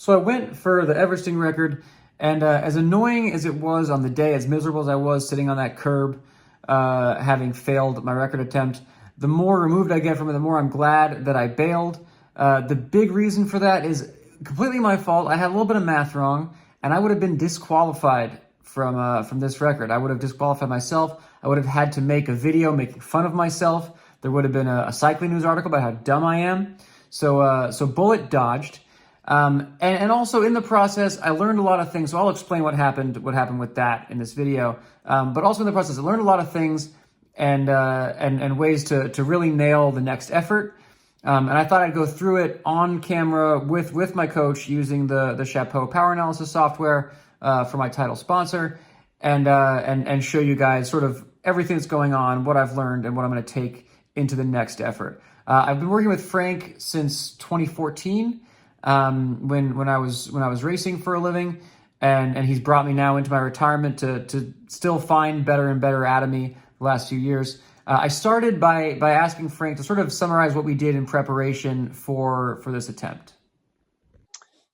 So I went for the Everesting record, and as annoying as it was on the day, as miserable as I was sitting on that curb, having failed my record attempt, the more removed I get from it, the more I'm glad that I bailed. The big reason for that is completely my fault. I had a little bit of math wrong, and I would have been disqualified from this record. I would have disqualified myself. I would have had to make a video making fun of myself. There would have been a cycling news article about how dumb I am. So bullet dodged. And also in the process, I learned a lot of things. So I'll explain what happened with that in this video. But also in the process, I learned a lot of things and ways to really nail the next effort. And I thought I'd go through it on camera with my coach using the Chapeau power analysis software for my title sponsor, and show you guys sort of everything that's going on, what I've learned, and what I'm going to take into the next effort. I've been working with Frank since 2014, when I was racing for a living, and he's brought me now into my retirement to still find better and better out of me the last few years. I started by asking Frank to sort of summarize what we did in preparation for this attempt.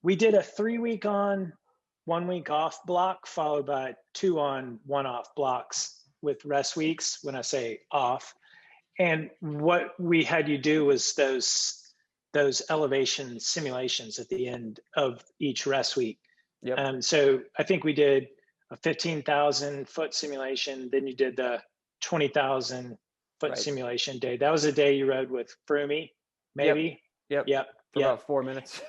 We did a 3-week on, 1 week off block, followed by 2 on, 1 off blocks with rest weeks when I say off. And what we had you do was those elevation simulations at the end of each rest week. Yep. So I think we did a 15,000 foot simulation. Then you did the 20,000 foot Right. simulation day. That was the day you rode with Froomy, maybe. Yep. Yep. For about 4 minutes.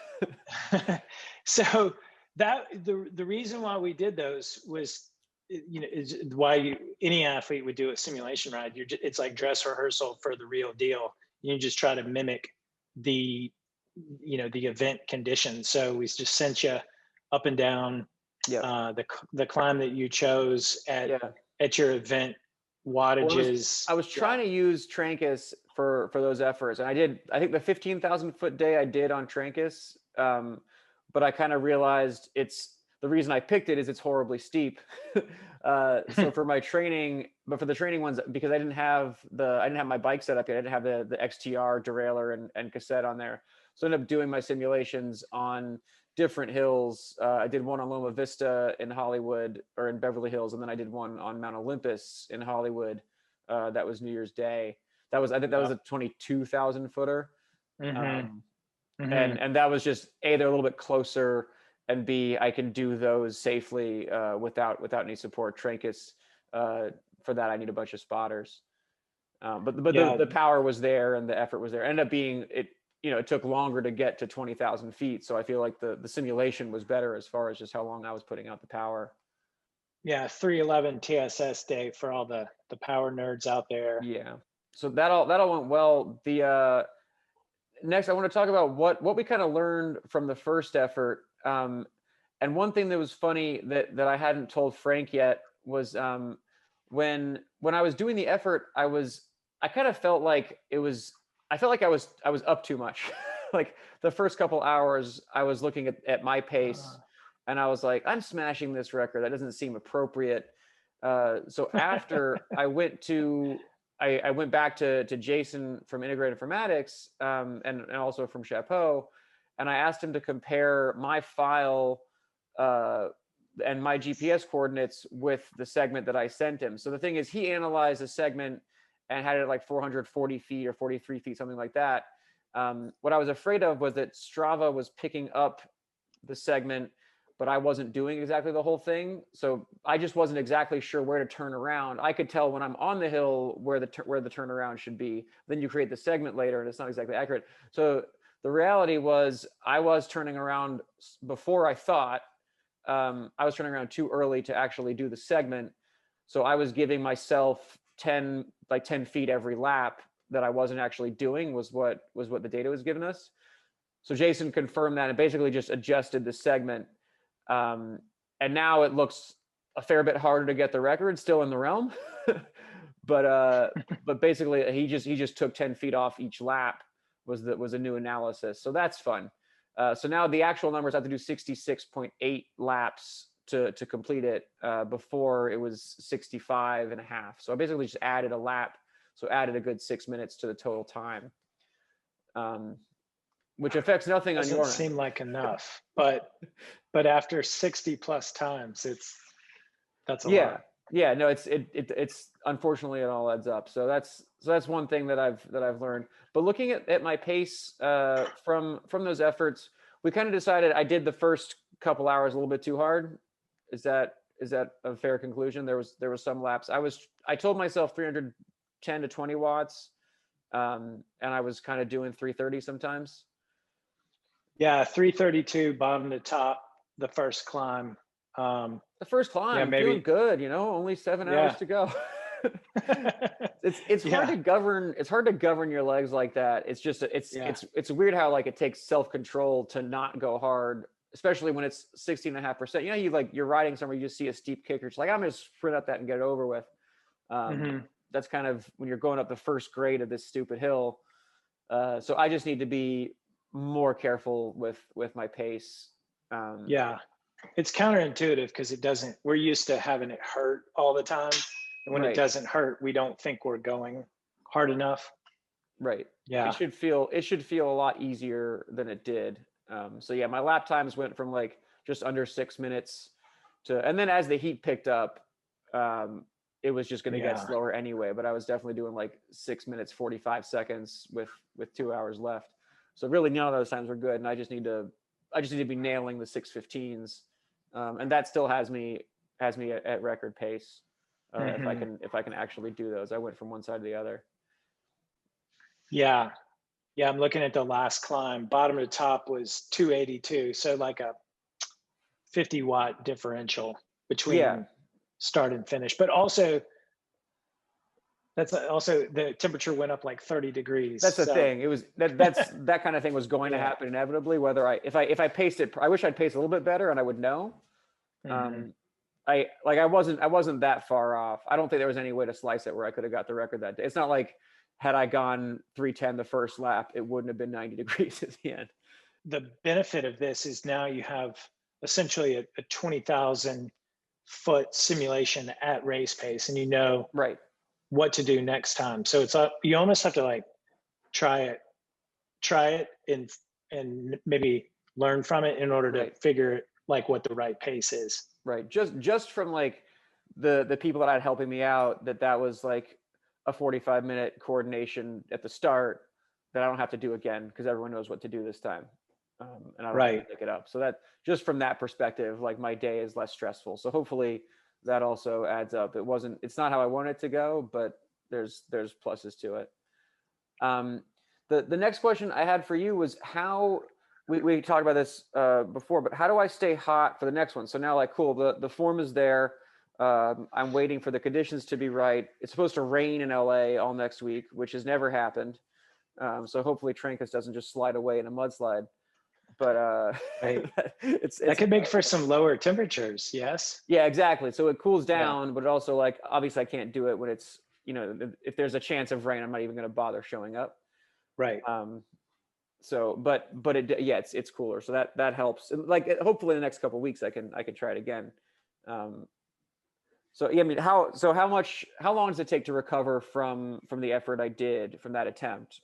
So that the reason why we did those was, is why any athlete would do a simulation ride. It's like dress rehearsal for the real deal. You just try to mimic the event conditions. So we just sent you up and down the climb that you chose at your event wattages. I was trying to use Trancas for those efforts, and I think the 15,000 foot day I did on Trancas, but I kind of realized the reason I picked it is it's horribly steep. So for my training, but for the training ones, because I didn't have my bike set up yet, I didn't have the XTR derailleur and cassette on there. So I ended up doing my simulations on different hills. I did one on Loma Vista in Hollywood, or in Beverly Hills, and then I did one on Mount Olympus in Hollywood. That was New Year's Day. I think that was a 22,000 footer. Mm-hmm. And that was just A, they're a little bit closer, and B, I can do those safely without any support. Trancas, for that I need a bunch of spotters. But the power was there and the effort was there. It ended up being it took longer to get to 20,000 feet. So I feel like the simulation was better as far as just how long I was putting out the power. Yeah, 311 TSS day for all the power nerds out there. Yeah. So that all went well. The next I want to talk about what we kind of learned from the first effort. And one thing that was funny that I hadn't told Frank yet was when I was doing the effort, I kind of felt like I was up too much. Like the first couple hours, I was looking at my pace, and I was like, I'm smashing this record. That doesn't seem appropriate. So after I went back to Jason from Integrated Informatics, and also from Chapeau, and I asked him to compare my file and my GPS coordinates with the segment that I sent him. So the thing is, he analyzed a segment and had it at like 440 feet or 43 feet, something like that. What I was afraid of was that Strava was picking up the segment, but I wasn't doing exactly the whole thing. So I just wasn't exactly sure where to turn around. I could tell when I'm on the hill where the turnaround should be. Then you create the segment later and it's not exactly accurate. So the reality was I was turning around before I thought. I was turning around too early to actually do the segment. So I was giving myself 10 feet every lap that I wasn't actually doing was what the data was giving us. So Jason confirmed that and basically just adjusted the segment. And now it looks a fair bit harder to get the record, still in the realm. but basically he just took 10 feet off each lap was a new analysis. So that's fun. So now the actual numbers, I have to do 66.8 laps to complete it. Before it was 65 and a half. So I basically just added a lap. So added a good 6 minutes to the total time. which affects nothing on Doesn't your end. seem like enough, but after 60 plus times, that's a Yeah, lot. yeah, no, it's unfortunately it all adds up. So that's one thing that I've learned. But looking at my pace from those efforts, we kind of decided I did the first couple hours a little bit too hard. Is that a fair conclusion? There was some laps. I told myself 310 to 20 watts, and I was kind of doing 330 sometimes. Yeah, 332 bottom to top, the first climb. The first Yeah, climb, feeling maybe. good, only 7 hours Yeah. to go. It's hard Yeah. to govern. It's hard to govern your legs like that. It's just Yeah. it's weird how like it takes self-control to not go hard, especially when it's 16.5%. You're riding somewhere, you just see a steep kicker. It's like, I'm gonna sprint up that and get it over with. Hmm. That's kind of when you're going up the first grade of this stupid hill. So I just need to be more careful with my pace. Yeah. It's counterintuitive because we're used to having it hurt all the time. And when it Right. doesn't hurt, we don't think we're going hard enough. Right. It Yeah. should feel it should feel a lot easier than it did. So yeah, my lap times went from like just under 6 minutes and then as the heat picked up, it was just going to get Yeah. slower anyway. But I was definitely doing like 6 minutes 45 seconds with 2 hours left. So really, none of those times were good, and I just need to be nailing the 6:15s, and that still has me at record pace. Hmm. If I can actually do those, I went from one side to the other. Yeah. Yeah. I'm looking at the last climb. Bottom to top was 282. So like a 50-watt differential Yeah, between start and finish. But also, that's also the temperature went up like 30 degrees. that's the So thing. It was that kind of thing was going to yeah. happen inevitably. Whether if I paced it, I wish I'd paced a little bit better, and I would know. Hmm. Um, I wasn't that far off. I don't think there was any way to slice it where I could have got the record that day. It's not like had I gone 310 the first lap, it wouldn't have been 90 degrees at the end. The benefit of this is now you have essentially a 20,000-foot simulation at race pace, and you know Right, what to do next time. So it's up. You almost have to like try it, and maybe learn from it in order to right, figure like what the right pace is. right. Just from like the people that had helping me out, that was like a 45-minute coordination at the start that I don't have to do again because everyone knows what to do this time, and I don't have to Right. pick it up. So that just from that perspective, like my day is less stressful. So hopefully that also adds up. It's not how I want it to go, but there's pluses to it. Um, the next question I had for you was how we talked about this before, but how do I stay hot for the next one? So now, like, cool, the form is there. I'm waiting for the conditions to be right. It's supposed to rain in LA all next week, which has never happened. So hopefully Trancas doesn't just slide away in a mudslide. But Right. That it's could make for some lower temperatures. Yes. yeah, exactly. So it cools Yeah. down, but it also like obviously I can't do it when it's if there's a chance of rain, I'm not even going to bother showing up. Right. Um, so but yeah, it's cooler, so that helps. And, like, hopefully in the next couple of weeks I can try it again. um so yeah, I mean, how long does it take to recover from the effort I did from that attempt?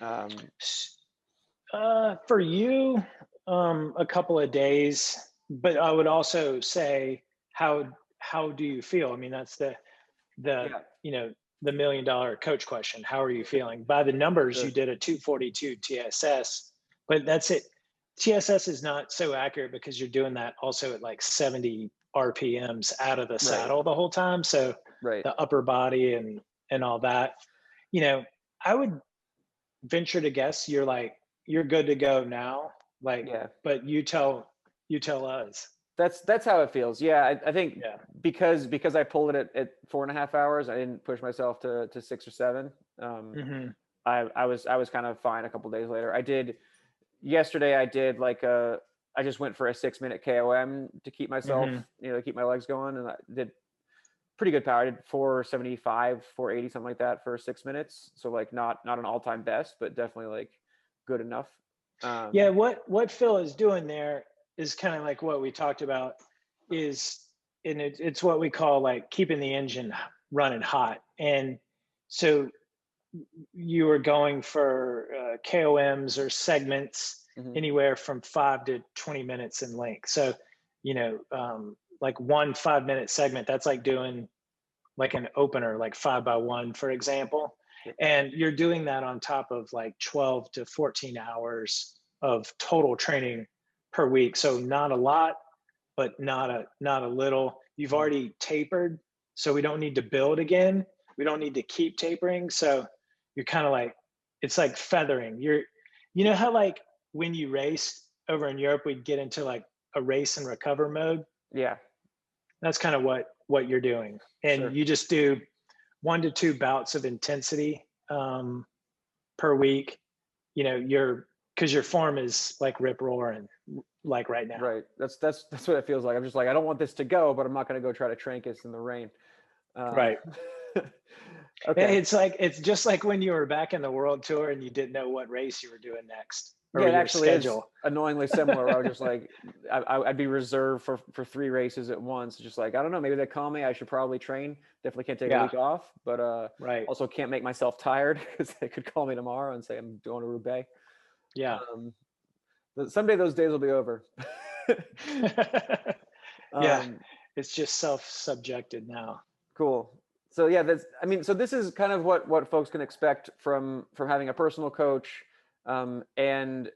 um For you, a couple of days, but I would also say, how do you feel? I mean, that's the yeah, you know the $1 million coach question. How are you feeling? By the numbers, you sure. did a 242 TSS, but that's it. TSS is not so accurate because you're doing that also at like 70 RPMs out of the Right, saddle the whole time. So right. the upper body and all that, you know, I would venture to guess you're good to go now. Like, Yeah, but you tell us. that's how it feels. Yeah, I think Yeah. because I pulled it at 4.5 hours, I didn't push myself to 6 or 7. um Hmm. I was kind of fine a couple days later. Yesterday I did like I just went for a 6-minute KOM to keep myself, Hmm. to keep my legs going, and I did pretty good power. I did 475, 480, something like that for 6 minutes. So like not an all-time best, but definitely like good enough. Yeah. Um, What Phil is doing there is kind of like what we talked about is, and it's what we call like keeping the engine running hot. And so you were going for KOMs or segments Hmm. anywhere from 5 to 20 minutes in length. So, like 1 5 minute segment, that's like doing like an opener, like 5 by 1, for example. Yep. And you're doing that on top of like 12 to 14 hours of total training per week. So not a lot, but not a little. You've Mhm. already tapered, so we don't need to build again. We don't need to keep tapering. So you're kind of like, it's like feathering. You know how like when you race over in Europe, we'd get into like a race and recover mode. Yeah, That's kind of what you're doing, and sure. you just do 1 to 2 bouts of intensity per week. You're because your form is like rip roaring, like right now. Right. That's what it feels like. I'm just like, I don't want this to go, but I'm not going to go try to Trancas in the rain. Uh, Right. okay. It's just like when you were back in the world tour and you didn't know what race you were doing next Yeah, or it your actually is schedule. annoyingly similar. I was just like, I'd be reserved for 3 races at once. Just like, I don't know, maybe they call me. I should probably train. Definitely can't take a Yeah, week off, but right. also can't make myself tired because they could call me tomorrow and say I'm going to Roubaix. Yeah. Um, but someday those days will be over. Yeah. um, It's just self-subjected now. Cool. So yeah, so this is kind of what folks can expect from having a personal coach, and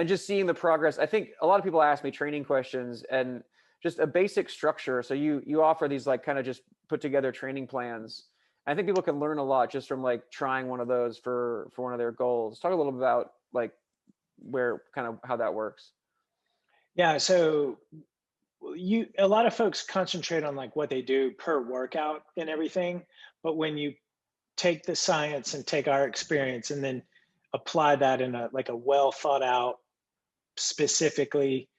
just seeing the progress. I think a lot of people ask me training questions and just a basic structure. So you offer these like kind of just put together training plans. I think people can learn a lot just from like trying one of those for one of their goals. Talk a little bit about like where kind of how that works. Yeah. So a lot of folks concentrate on like what they do per workout and everything, but when you take the science and take our experience and then apply that in a like a well thought out, specifically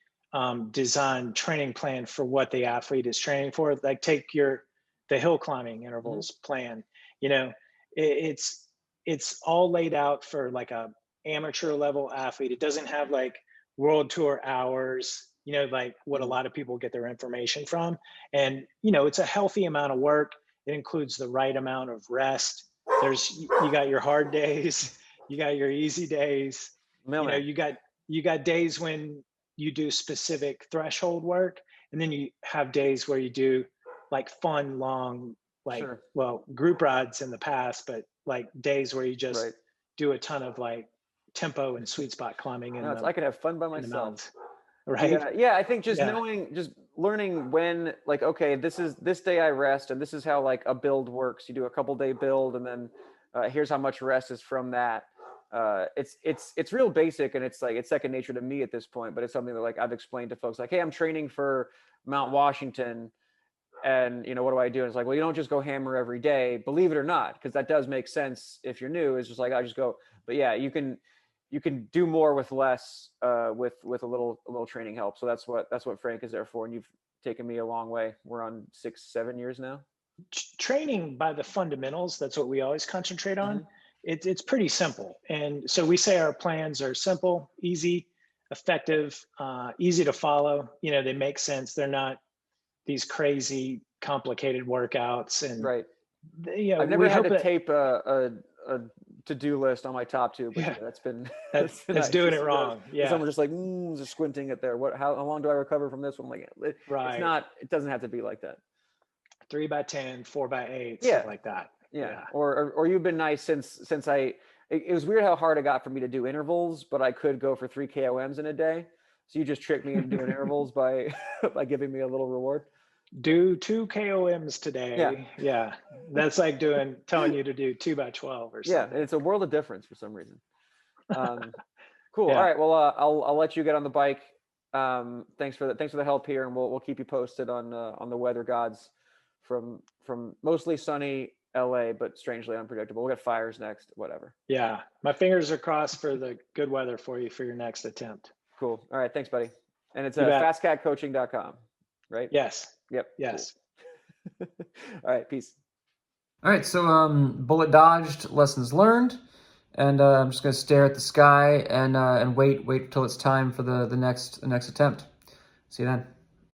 designed training plan for what the athlete is training for, like take the hill climbing Hmm. intervals plan. you know it's all laid out for like a amateur level athlete. It doesn't have like world tour hours, like what a Hmm. lot of people get their information from. And it's a healthy amount of work. It includes the right amount of rest. You got your hard days, you got your easy days. you know Mailman. you got you got days when you do specific threshold work, and then you have days where you do like fun long, like, Sure. well, group rides in the past, but like days where you just Right. do a ton of like tempo and sweet spot climbing No, I can have fun by in the myself. mountains. Right. Yeah, I think just Yeah. knowing, just learning when, like, okay, this day I rest, and this is how like a build works. You do a couple day build, and then here's how much rest is from that. It's real basic, and it's like it's second nature to me at this point. But it's something that like I've explained to folks, like, hey, I'm training for Mount Washington, and what do I do? And it's like, well, you don't just go hammer every day, believe it or not, because that does make sense if you're new. It's just like I just go, but yeah, you can do more with less, with a little training help. So that's what Frank is there for, and you've taken me a long way. We're on 6 7 years now. Training by the fundamentals, that's what we always concentrate on. Hmm. It's pretty simple, and so we say our plans are simple, easy, effective, easy to follow. They make sense. They're not these crazy complicated workouts. And Right. I've never we had hope to that, tape a to-do list on my top two, but yeah, yeah, that's been that that's been that's nice doing to it see those. wrong. And Yeah. someone just like just squinting at there. How long do I recover from this one? I'm like, it's Right. not. It doesn't have to be like that. 3 by 10, 4 by 8, stuff Yeah. like that. Yeah, Yeah. or you've been nice since it was weird how hard it got for me to do intervals, but I could go for 3 KOMs in a day. So you just tricked me into doing intervals by by giving me a little reward. Do 2 KOMs Yeah, today. Yeah. That's like telling you to do 2 by 12 or yeah, and something. it's a world of difference for some reason. Um, cool. All Yeah. right. Well, I'll let you get on the bike. Thanks for the help here, and we'll keep you posted on the weather gods from mostly sunny LA, but strangely unpredictable. We'll get fires next. Whatever. Yeah. My fingers are crossed for the good weather for you for your next attempt. Cool. All right. Thanks, buddy. And it's You bet. fastcatcoaching.com, right? Yes. Yep. Cool. Yes. All right. Peace. All right, so bullet dodged, lessons learned, and I'm just gonna stare at the sky and wait till it's time for the next attempt. See you then.